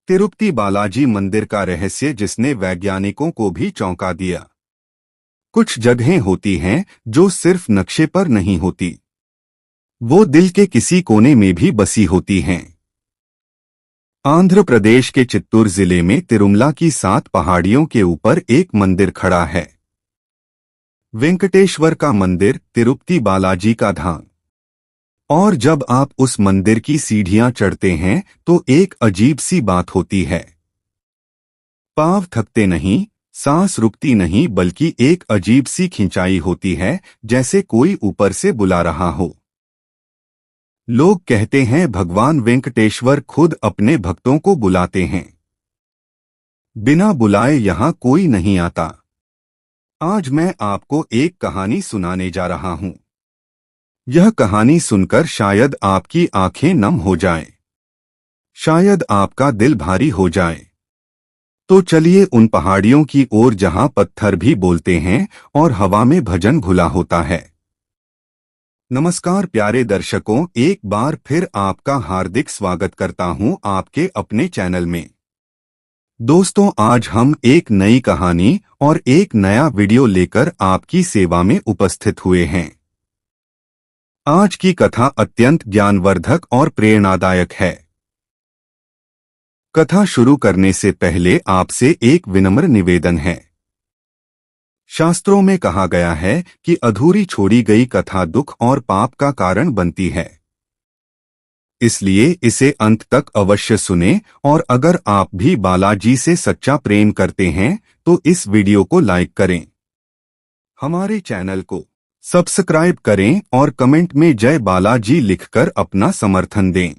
तिरुपति बालाजी मंदिर का रहस्य जिसने वैज्ञानिकों को भी चौंका दिया। कुछ जगहें होती हैं जो सिर्फ नक्शे पर नहीं होती, वो दिल के किसी कोने में भी बसी होती हैं। आंध्र प्रदेश के चित्तूर जिले में तिरुमला की 7 पहाड़ियों के ऊपर एक मंदिर खड़ा है। वेंकटेश्वर का मंदिर, तिरुपति बालाजी का धाम। और जब आप उस मंदिर की सीढ़ियां चढ़ते हैं तो एक अजीब सी बात होती है। पांव थकते नहीं, सांस रुकती नहीं, बल्कि एक अजीब सी खिंचाई होती है, जैसे कोई ऊपर से बुला रहा हो। लोग कहते हैं भगवान वेंकटेश्वर खुद अपने भक्तों को बुलाते हैं। बिना बुलाए यहां कोई नहीं आता। आज मैं आपको एक कहानी सुनाने जा रहा हूं। यह कहानी सुनकर शायद आपकी आंखें नम हो जाएं, शायद आपका दिल भारी हो जाए। तो चलिए उन पहाड़ियों की ओर जहां पत्थर भी बोलते हैं और हवा में भजन घुला होता है। नमस्कार प्यारे दर्शकों, एक बार फिर आपका हार्दिक स्वागत करता हूं आपके अपने चैनल में। दोस्तों, आज हम एक नई कहानी और एक नया वीडियो लेकर आपकी सेवा में उपस्थित हुए हैं। आज की कथा अत्यंत ज्ञानवर्धक और प्रेरणादायक है। कथा शुरू करने से पहले आपसे एक विनम्र निवेदन है। शास्त्रों में कहा गया है कि अधूरी छोड़ी गई कथा दुख और पाप का कारण बनती है। इसलिए इसे अंत तक अवश्य सुनें, और अगर आप भी बालाजी से सच्चा प्रेम करते हैं तो इस वीडियो को लाइक करें, हमारे चैनल को सब्सक्राइब करें और कमेंट में जय बालाजी लिखकर अपना समर्थन दें।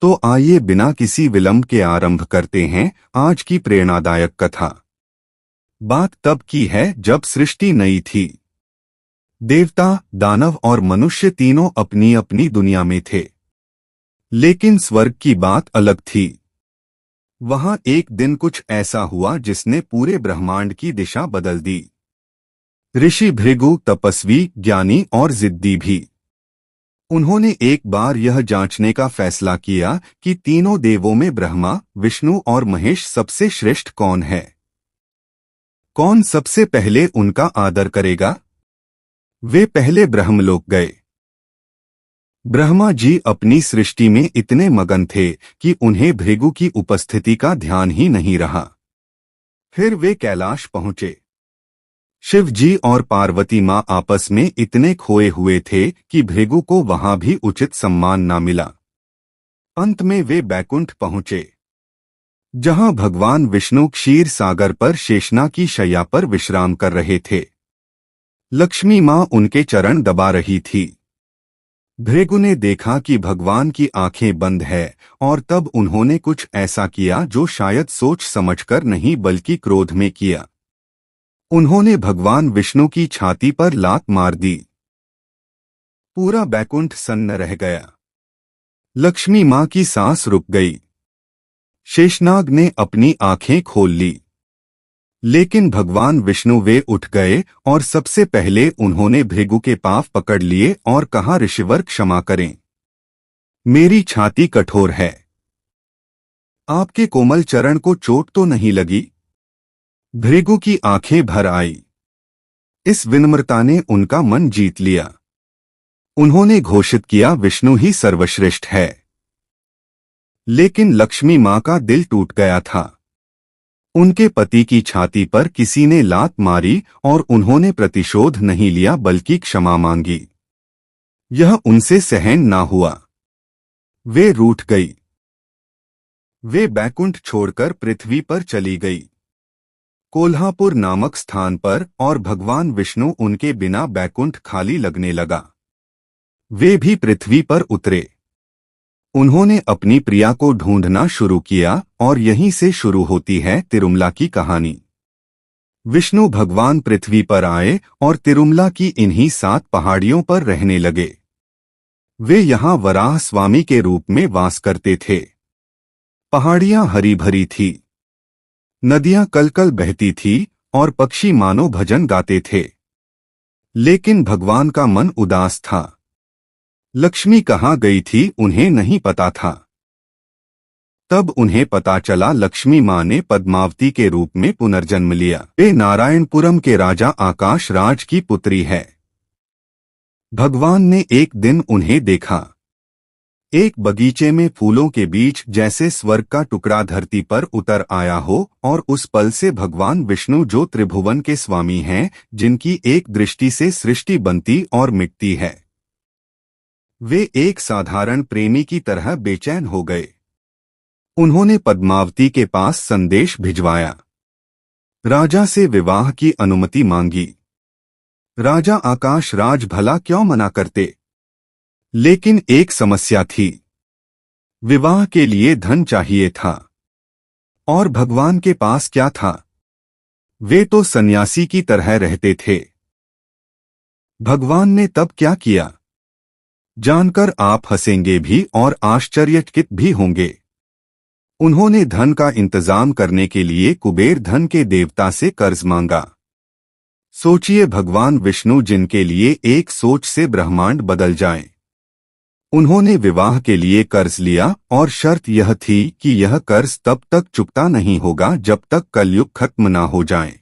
तो आइए बिना किसी विलंब के आरंभ करते हैं आज की प्रेरणादायक कथा। बात तब की है जब सृष्टि नई थी। देवता, दानव और मनुष्य तीनों अपनी अपनी दुनिया में थे। लेकिन स्वर्ग की बात अलग थी। वहां एक दिन कुछ ऐसा हुआ जिसने पूरे ब्रह्मांड की दिशा बदल दी। ऋषि भृगु तपस्वी, ज्ञानी और जिद्दी भी, उन्होंने एक बार यह जांचने का फैसला किया कि तीनों देवों में ब्रह्मा, विष्णु और महेश सबसे श्रेष्ठ कौन है। कौन सबसे पहले उनका आदर करेगा। वे पहले ब्रह्मलोक गए। ब्रह्मा जी अपनी सृष्टि में इतने मगन थे कि उन्हें भृगु की उपस्थिति का ध्यान ही नहीं रहा। फिर वे कैलाश पहुंचे। शिव जी और पार्वती मां आपस में इतने खोए हुए थे कि भृगु को वहां भी उचित सम्मान न मिला। अंत में वे बैकुंठ पहुंचे, जहां भगवान विष्णु क्षीर सागर पर शेषनाग की शैया पर विश्राम कर रहे थे। लक्ष्मी मां उनके चरण दबा रही थी। भृगु ने देखा कि भगवान की आंखें बंद है, और तब उन्होंने कुछ ऐसा किया जो शायद सोच समझकर नहीं बल्कि क्रोध में किया। उन्होंने भगवान विष्णु की छाती पर लात मार दी। पूरा बैकुंठ सन्न रह गया। लक्ष्मी मां की सांस रुक गई। शेषनाग ने अपनी आंखें खोल ली। लेकिन भगवान विष्णु वे उठ गए और सबसे पहले उन्होंने भृगु के पांव पकड़ लिए और कहा, ऋषिवर क्षमा करें, मेरी छाती कठोर है। आपके कोमल चरण को चोट तो नहीं लगी। भृगु की आंखें भर आई। इस विनम्रता ने उनका मन जीत लिया। उन्होंने घोषित किया, विष्णु ही सर्वश्रेष्ठ है। लेकिन लक्ष्मी मां का दिल टूट गया था। उनके पति की छाती पर किसी ने लात मारी और उन्होंने प्रतिशोध नहीं लिया बल्कि क्षमा मांगी। यह उनसे सहन ना हुआ। वे रूठ गई। वे बैकुंठ छोड़कर पृथ्वी पर चली गई, कोल्हापुर नामक स्थान पर, और भगवान विष्णु उनके बिना बैकुंठ खाली लगने लगा। वे भी पृथ्वी पर उतरे। उन्होंने अपनी प्रिया को ढूंढना शुरू किया, और यहीं से शुरू होती है तिरुमला की कहानी। विष्णु भगवान पृथ्वी पर आए और तिरुमला की इन्हीं 7 पहाड़ियों पर रहने लगे। वे यहाँ वराह स्वामी के रूप में वास करते थे। पहाड़ियां हरी भरी थी, नदियां कलकल बहती थी और पक्षी मानो भजन गाते थे। लेकिन भगवान का मन उदास था। लक्ष्मी कहाँ गई थी उन्हें नहीं पता था। तब उन्हें पता चला लक्ष्मी माँ ने पद्मावती के रूप में पुनर्जन्म लिया। वे नारायणपुरम के राजा आकाश राज की पुत्री है। भगवान ने एक दिन उन्हें देखा। एक बगीचे में फूलों के बीच जैसे स्वर्ग का टुकड़ा धरती पर उतर आया हो, और उस पल से भगवान विष्णु जो त्रिभुवन के स्वामी हैं, जिनकी एक दृष्टि से सृष्टि बनती और मिटती है, वे एक साधारण प्रेमी की तरह बेचैन हो गए। उन्होंने पद्मावती के पास संदेश भिजवाया, राजा से विवाह की अनुमति मांगी। राजा आकाश राज भला क्यों मना करते, लेकिन एक समस्या थी। विवाह के लिए धन चाहिए था, और भगवान के पास क्या था? वे तो सन्यासी की तरह रहते थे। भगवान ने तब क्या किया, जानकर आप हंसेंगे भी और आश्चर्यचकित भी होंगे। उन्होंने धन का इंतजाम करने के लिए कुबेर धन के देवता से कर्ज मांगा। सोचिए, भगवान विष्णु जिनके लिए एक सोच से ब्रह्मांड बदल जाए। उन्होंने विवाह के लिए कर्ज लिया, और शर्त यह थी कि यह कर्ज तब तक चुकता नहीं होगा जब तक कलयुग खत्म ना हो जाए।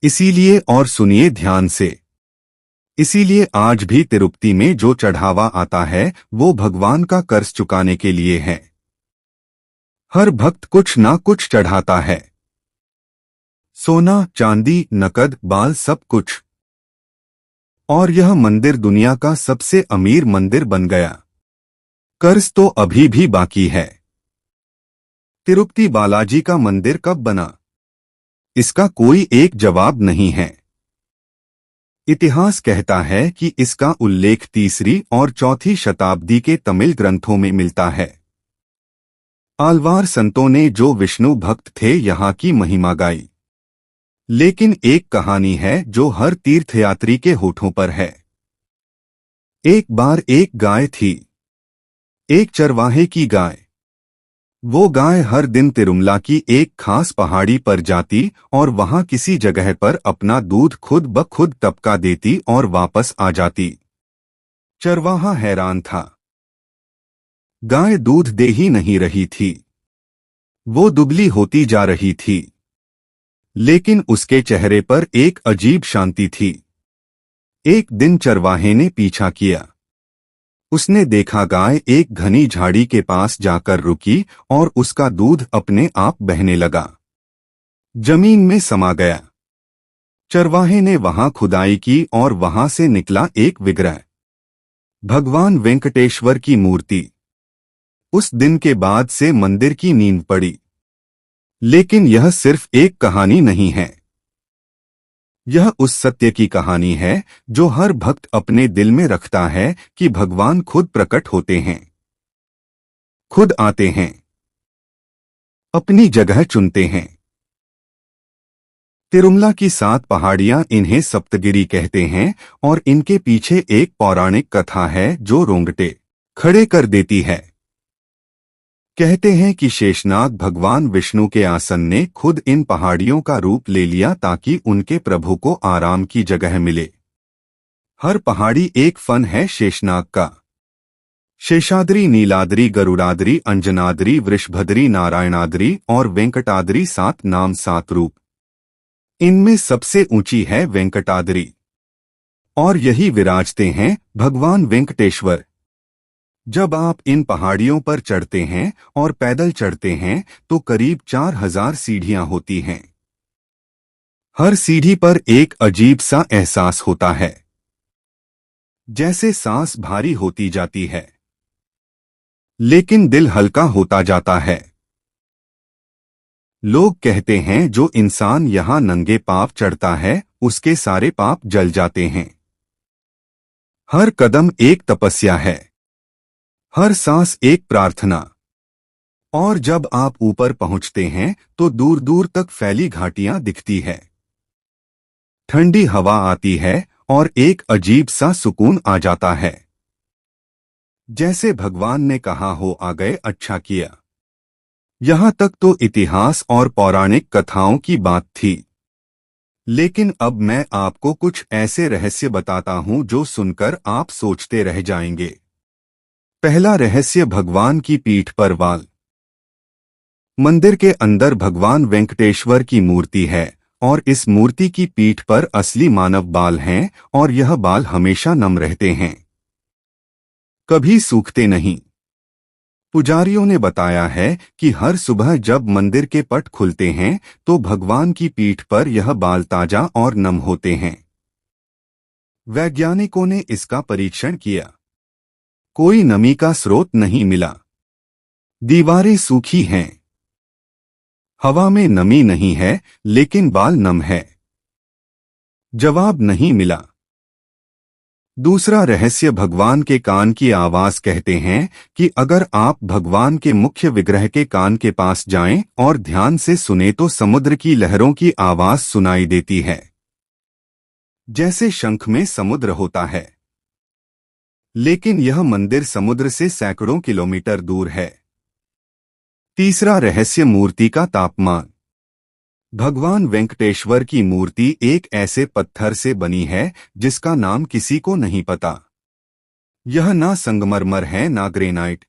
इसीलिए, और सुनिए ध्यान से, इसीलिए आज भी तिरुपति में जो चढ़ावा आता है वो भगवान का कर्ज चुकाने के लिए है। हर भक्त कुछ ना कुछ चढ़ाता है, सोना, चांदी, नकद, बाल, सब कुछ। और यह मंदिर दुनिया का सबसे अमीर मंदिर बन गया। कर्ज तो अभी भी बाकी है। तिरुपति बालाजी का मंदिर कब बना, इसका कोई एक जवाब नहीं है। इतिहास कहता है कि इसका उल्लेख 3री और 4थी शताब्दी के तमिल ग्रंथों में मिलता है। आलवार संतों ने जो विष्णु भक्त थे यहाँ की महिमा गाई। लेकिन एक कहानी है जो हर तीर्थयात्री के होठों पर है। एक बार एक गाय थी, एक चरवाहे की गाय। वो गाय हर दिन तिरुमला की एक खास पहाड़ी पर जाती और वहां किसी जगह पर अपना दूध खुद ब खुद टपका देती और वापस आ जाती। चरवाहा हैरान था, गाय दूध दे ही नहीं रही थी, वो दुबली होती जा रही थी, लेकिन उसके चेहरे पर एक अजीब शांति थी। एक दिन चरवाहे ने पीछा किया। उसने देखा गाय एक घनी झाड़ी के पास जाकर रुकी और उसका दूध अपने आप बहने लगा, जमीन में समा गया। चरवाहे ने वहां खुदाई की और वहां से निकला एक विग्रह, भगवान वेंकटेश्वर की मूर्ति। उस दिन के बाद से मंदिर की नींद पड़ी। लेकिन यह सिर्फ एक कहानी नहीं है, यह उस सत्य की कहानी है जो हर भक्त अपने दिल में रखता है कि भगवान खुद प्रकट होते हैं, खुद आते हैं, अपनी जगह चुनते हैं। तिरुमला की 7 पहाड़ियां, इन्हें सप्तगिरी कहते हैं, और इनके पीछे एक पौराणिक कथा है जो रोंगटे खड़े कर देती है। कहते हैं कि शेषनाग भगवान विष्णु के आसन ने खुद इन पहाड़ियों का रूप ले लिया ताकि उनके प्रभु को आराम की जगह मिले। हर पहाड़ी एक फन है शेषनाग का। शेषाद्री, नीलाद्री, गरुड़ाद्री, अंजनाद्री, वृषभद्री, नारायणाद्री और वेंकटाद्री, 7 नाम 7 रूप। इनमें सबसे ऊंची है वेंकटाद्री, और यही विराजते हैं भगवान वेंकटेश्वर। जब आप इन पहाड़ियों पर चढ़ते हैं और पैदल चढ़ते हैं तो करीब 4000 सीढ़ियां होती हैं। हर सीढ़ी पर एक अजीब सा एहसास होता है, जैसे सांस भारी होती जाती है, लेकिन दिल हल्का होता जाता है। लोग कहते हैं जो इंसान यहां नंगे पांव चढ़ता है उसके सारे पाप जल जाते हैं। हर कदम एक तपस्या है, हर सांस एक प्रार्थना। और जब आप ऊपर पहुंचते हैं तो दूर दूर तक फैली घाटियां दिखती है, ठंडी हवा आती है और एक अजीब सा सुकून आ जाता है, जैसे भगवान ने कहा हो आ गए, अच्छा किया। यहां तक तो इतिहास और पौराणिक कथाओं की बात थी, लेकिन अब मैं आपको कुछ ऐसे रहस्य बताता हूं जो सुनकर आप सोचते रह जाएंगे। पहला रहस्य, भगवान की पीठ पर वाल। मंदिर के अंदर भगवान वेंकटेश्वर की मूर्ति है और इस मूर्ति की पीठ पर असली मानव बाल हैं और यह बाल हमेशा नम रहते हैं, कभी सूखते नहीं। पुजारियों ने बताया है कि हर सुबह जब मंदिर के पट खुलते हैं तो भगवान की पीठ पर यह बाल ताजा और नम होते हैं। वैज्ञानिकों ने इसका परीक्षण किया, कोई नमी का स्रोत नहीं मिला। दीवारें सूखी हैं, हवा में नमी नहीं है लेकिन बाल नम है। जवाब नहीं मिला। दूसरा रहस्य, भगवान के कान की आवाज। कहते हैं कि अगर आप भगवान के मुख्य विग्रह के कान के पास जाएं और ध्यान से सुने तो समुद्र की लहरों की आवाज सुनाई देती है, जैसे शंख में समुद्र होता है। लेकिन यह मंदिर समुद्र से सैकड़ों किलोमीटर दूर है। तीसरा रहस्य, मूर्ति का तापमान। भगवान वेंकटेश्वर की मूर्ति एक ऐसे पत्थर से बनी है जिसका नाम किसी को नहीं पता। यह ना संगमरमर है ना ग्रेनाइट,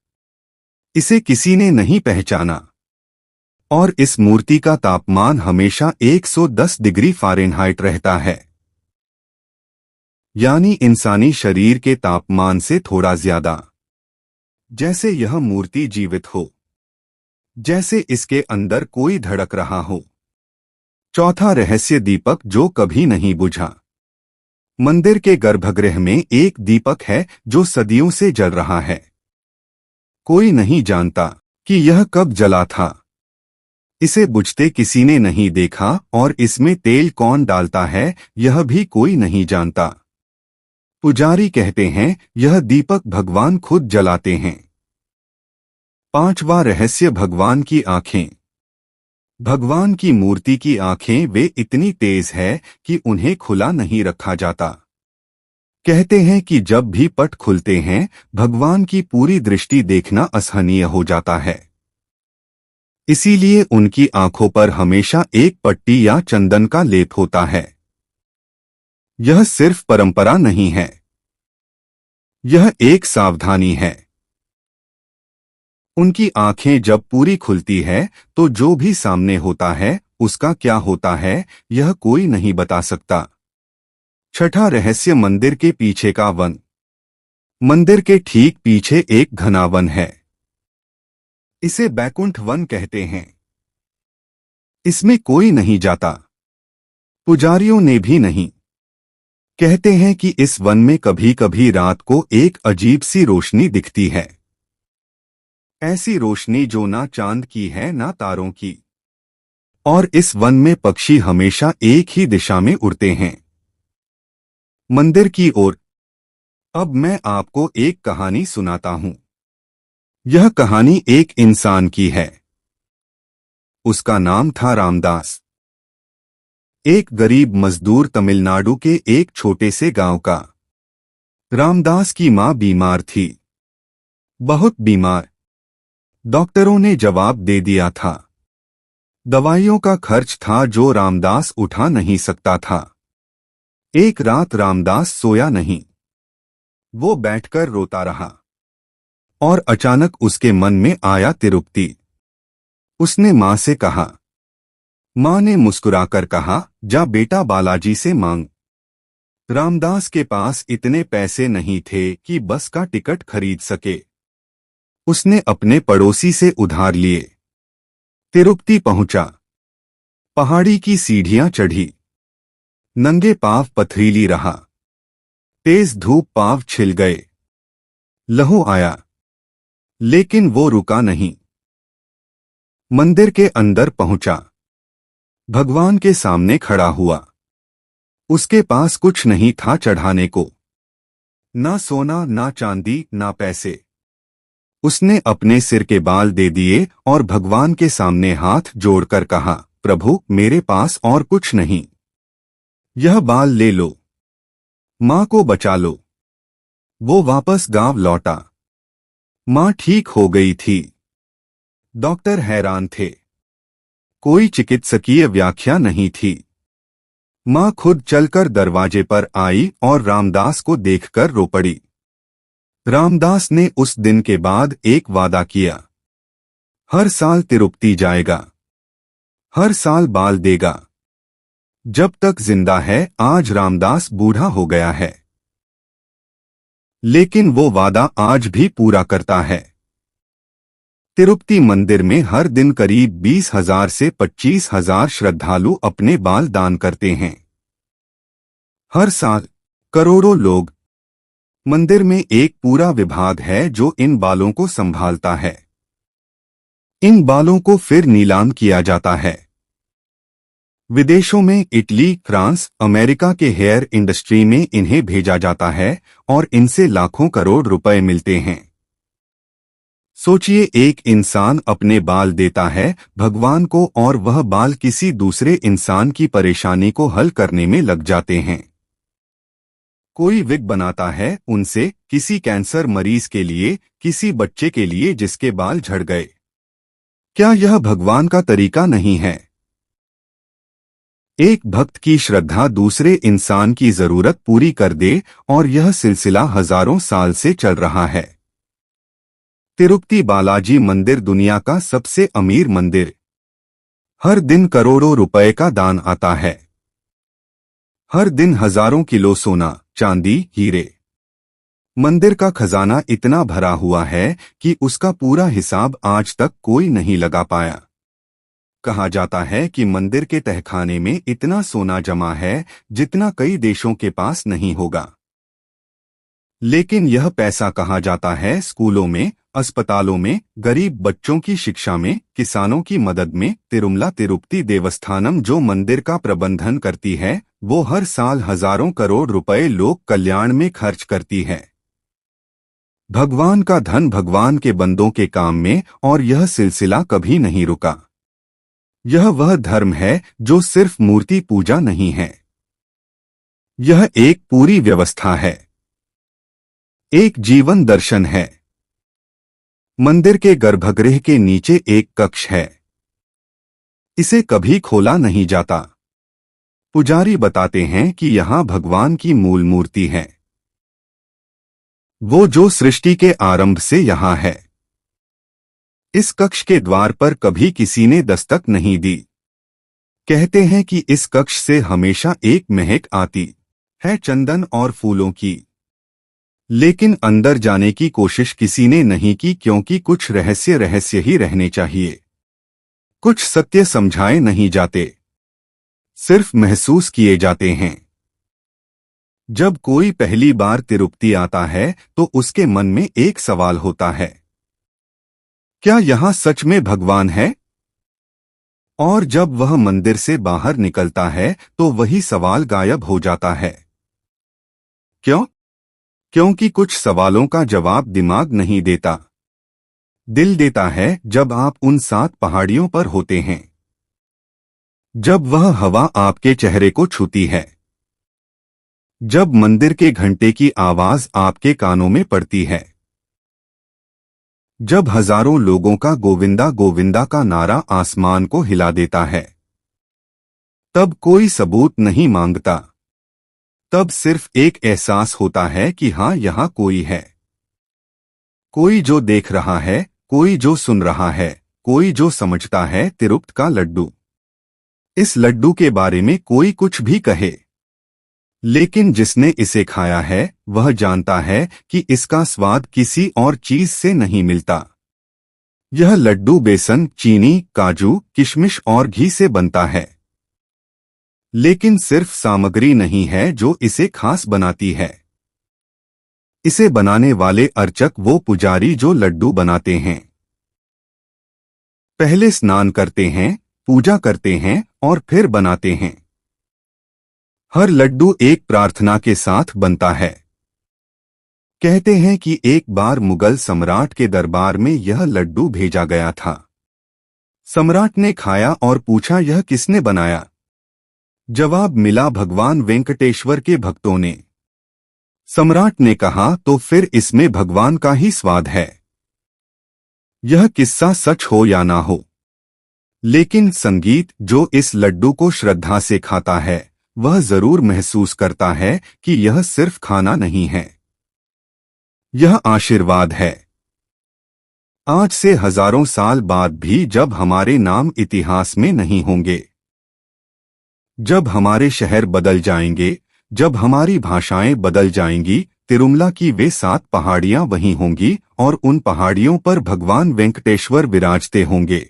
इसे किसी ने नहीं पहचाना। और इस मूर्ति का तापमान हमेशा 110 डिग्री फ़ारेनहाइट रहता है, यानी इंसानी शरीर के तापमान से थोड़ा ज्यादा। जैसे यह मूर्ति जीवित हो, जैसे इसके अंदर कोई धड़क रहा हो। चौथा रहस्य, दीपक जो कभी नहीं बुझा। मंदिर के गर्भगृह में एक दीपक है जो सदियों से जल रहा है। कोई नहीं जानता कि यह कब जला था, इसे बुझते किसी ने नहीं देखा और इसमें तेल कौन डालता है यह भी कोई नहीं जानता। पुजारी कहते हैं यह दीपक भगवान खुद जलाते हैं। पांचवा रहस्य, भगवान की आंखें। भगवान की मूर्ति की आंखें वे इतनी तेज है कि उन्हें खुला नहीं रखा जाता। कहते हैं कि जब भी पट खुलते हैं भगवान की पूरी दृष्टि देखना असहनीय हो जाता है। इसीलिए उनकी आंखों पर हमेशा एक पट्टी या चंदन का लेप होता है। यह सिर्फ परंपरा नहीं है, यह एक सावधानी है। उनकी आंखें जब पूरी खुलती है तो जो भी सामने होता है उसका क्या होता है यह कोई नहीं बता सकता। छठा रहस्य, मंदिर के पीछे का वन। मंदिर के ठीक पीछे एक घना वन है, इसे बैकुंठ वन कहते हैं। इसमें कोई नहीं जाता, पुजारियों ने भी नहीं। कहते हैं कि इस वन में कभी कभी रात को एक अजीब सी रोशनी दिखती है, ऐसी रोशनी जो ना चांद की है ना तारों की। और इस वन में पक्षी हमेशा एक ही दिशा में उड़ते हैं, मंदिर की ओर। अब मैं आपको एक कहानी सुनाता हूं। यह कहानी एक इंसान की है। उसका नाम था रामदास, एक गरीब मजदूर तमिलनाडु के एक छोटे से गांव का। रामदास की मां बीमार थी, बहुत बीमार। डॉक्टरों ने जवाब दे दिया था। दवाइयों का खर्च था जो रामदास उठा नहीं सकता था। एक रात रामदास सोया नहीं, वो बैठकर रोता रहा और अचानक उसके मन में आया तिरुपति। उसने मां से कहा। मां ने मुस्कुराकर कहा, जा बेटा बालाजी से मांग। रामदास के पास इतने पैसे नहीं थे कि बस का टिकट खरीद सके। उसने अपने पड़ोसी से उधार लिए। तिरुपति पहुंचा, पहाड़ी की सीढ़ियां चढ़ी, नंगे पांव पथरीली रहा। तेज धूप पांव छिल गए, लहू आया, लेकिन वो रुका नहीं। मंदिर के अंदर पहुंचा, भगवान के सामने खड़ा हुआ। उसके पास कुछ नहीं था चढ़ाने को, ना सोना ना चांदी ना पैसे। उसने अपने सिर के बाल दे दिए और भगवान के सामने हाथ जोड़कर कहा, प्रभु मेरे पास और कुछ नहीं, यह बाल ले लो, मां को बचा लो। वो वापस गांव लौटा। मां ठीक हो गई थी। डॉक्टर हैरान थे, कोई चिकित्सकीय व्याख्या नहीं थी। मां खुद चलकर दरवाजे पर आई और रामदास को देखकर रो पड़ी। रामदास ने उस दिन के बाद एक वादा किया, हर साल तिरुपति जाएगा, हर साल बाल देगा। जब तक जिंदा है। आज रामदास बूढ़ा हो गया है, लेकिन वो वादा आज भी पूरा करता है। तिरुपति मंदिर में हर दिन करीब 20,000 से 25,000 श्रद्धालु अपने बाल दान करते हैं। हर साल करोड़ों लोग। मंदिर में एक पूरा विभाग है जो इन बालों को संभालता है। इन बालों को फिर नीलाम किया जाता है। विदेशों में इटली, फ्रांस, अमेरिका के हेयर इंडस्ट्री में इन्हें भेजा जाता है और इनसे लाखों करोड़ रुपए मिलते हैं। सोचिए, एक इंसान अपने बाल देता है भगवान को और वह बाल किसी दूसरे इंसान की परेशानी को हल करने में लग जाते हैं। कोई विग बनाता है उनसे, किसी कैंसर मरीज के लिए, किसी बच्चे के लिए जिसके बाल झड़ गए। क्या यह भगवान का तरीका नहीं है? एक भक्त की श्रद्धा दूसरे इंसान की जरूरत पूरी कर दे, और यह सिलसिला हजारों साल से चल रहा है। तिरुपति बालाजी मंदिर दुनिया का सबसे अमीर मंदिर। हर दिन करोड़ों रुपए का दान आता है। हर दिन हजारों किलो सोना, चांदी, हीरे। मंदिर का खजाना इतना भरा हुआ है कि उसका पूरा हिसाब आज तक कोई नहीं लगा पाया। कहा जाता है कि मंदिर के तहखाने में इतना सोना जमा है जितना कई देशों के पास नहीं होगा। लेकिन यह पैसा कहाँ जाता है? स्कूलों में, अस्पतालों में, गरीब बच्चों की शिक्षा में, किसानों की मदद में। तिरुमला तिरुपति देवस्थानम जो मंदिर का प्रबंधन करती है, वो हर साल हजारों करोड़ रुपए लोक कल्याण में खर्च करती है। भगवान का धन भगवान के बंदों के काम में, और यह सिलसिला कभी नहीं रुका। यह वह धर्म है जो सिर्फ मूर्ति पूजा नहीं है। यह एक पूरी व्यवस्था है, एक जीवन दर्शन है। मंदिर के गर्भगृह के नीचे एक कक्ष है। इसे कभी खोला नहीं जाता। पुजारी बताते हैं कि यहाँ भगवान की मूल मूर्ति है, वो जो सृष्टि के आरंभ से यहाँ है। इस कक्ष के द्वार पर कभी किसी ने दस्तक नहीं दी। कहते हैं कि इस कक्ष से हमेशा एक महक आती है, चंदन और फूलों की। लेकिन अंदर जाने की कोशिश किसी ने नहीं की, क्योंकि कुछ रहस्य ही रहने चाहिए। कुछ सत्य समझाए नहीं जाते, सिर्फ महसूस किए जाते हैं। जब कोई पहली बार तिरुपति आता है तो उसके मन में एक सवाल होता है, क्या यहाँ सच में भगवान है? और जब वह मंदिर से बाहर निकलता है तो वही सवाल गायब हो जाता है। क्यों? क्योंकि कुछ सवालों का जवाब दिमाग नहीं देता, दिल देता है। जब आप उन 7 पहाड़ियों पर होते हैं, जब वह हवा आपके चेहरे को छूती है, जब मंदिर के घंटे की आवाज आपके कानों में पड़ती है, जब हजारों लोगों का गोविंदा गोविंदा का नारा आसमान को हिला देता है, तब कोई सबूत नहीं मांगता। तब सिर्फ एक एहसास होता है कि हाँ, यहाँ कोई है। कोई जो देख रहा है, कोई जो सुन रहा है, कोई जो समझता है। तिरुपति का लड्डू। इस लड्डू के बारे में कोई कुछ भी कहे, लेकिन जिसने इसे खाया है वह जानता है कि इसका स्वाद किसी और चीज से नहीं मिलता। यह लड्डू बेसन, चीनी, काजू, किशमिश और घी से बनता है। लेकिन सिर्फ सामग्री नहीं है जो इसे खास बनाती है। इसे बनाने वाले अर्चक, वो पुजारी जो लड्डू बनाते हैं। पहले स्नान करते हैं, पूजा करते हैं और फिर बनाते हैं। हर लड्डू एक प्रार्थना के साथ बनता है। कहते हैं कि एक बार मुगल सम्राट के दरबार में यह लड्डू भेजा गया था। सम्राट ने खाया और पूछा, यह किसने बनाया? जवाब मिला, भगवान वेंकटेश्वर के भक्तों ने। सम्राट ने कहा, तो फिर इसमें भगवान का ही स्वाद है। यह किस्सा सच हो या ना हो, लेकिन संगीत जो इस लड्डू को श्रद्धा से खाता है वह जरूर महसूस करता है कि यह सिर्फ खाना नहीं है, यह आशीर्वाद है। आज से हजारों साल बाद भी जब हमारे नाम इतिहास में नहीं होंगे, जब हमारे शहर बदल जाएंगे, जब हमारी भाषाएं बदल जाएंगी, तिरुमला की वे 7 पहाड़ियां वहीं होंगी और उन पहाड़ियों पर भगवान वेंकटेश्वर विराजते होंगे।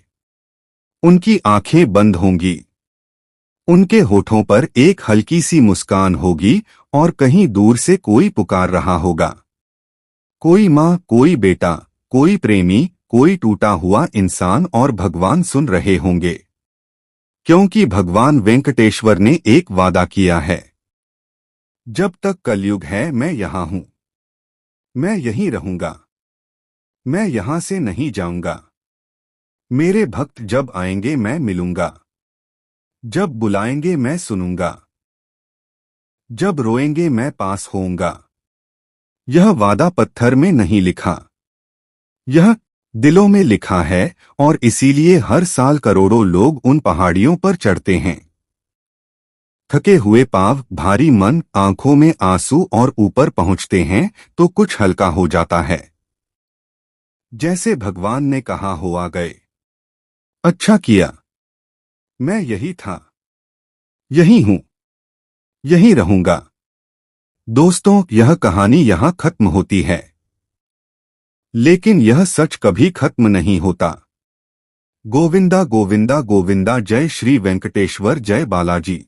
उनकी आंखें बंद होंगी, उनके होठों पर एक हल्की सी मुस्कान होगी और कहीं दूर से कोई पुकार रहा होगा। कोई माँ, कोई बेटा, कोई प्रेमी, कोई टूटा हुआ इंसान, और भगवान सुन रहे होंगे, क्योंकि भगवान वेंकटेश्वर ने एक वादा किया है, जब तक कलयुग है मैं यहाँ हूँ, मैं यहीं रहूंगा, मैं यहाँ से नहीं जाऊंगा। मेरे भक्त जब आएंगे मैं मिलूंगा, जब बुलाएंगे मैं सुनूंगा, जब रोएंगे मैं पास होऊंगा। यह वादा पत्थर में नहीं लिखा, यह दिलों में लिखा है, और इसीलिए हर साल करोड़ों लोग उन पहाड़ियों पर चढ़ते हैं। थके हुए पांव, भारी मन, आंखों में आंसू, और ऊपर पहुंचते हैं तो कुछ हल्का हो जाता है, जैसे भगवान ने कहा हो आ गए, अच्छा किया, मैं यही था, यही हूं, यही रहूंगा। दोस्तों, यह कहानी यहां खत्म होती है, लेकिन यह सच कभी खत्म नहीं होता। गोविंदा गोविंदा गोविंदा, जय श्री वेंकटेश्वर, जय बालाजी।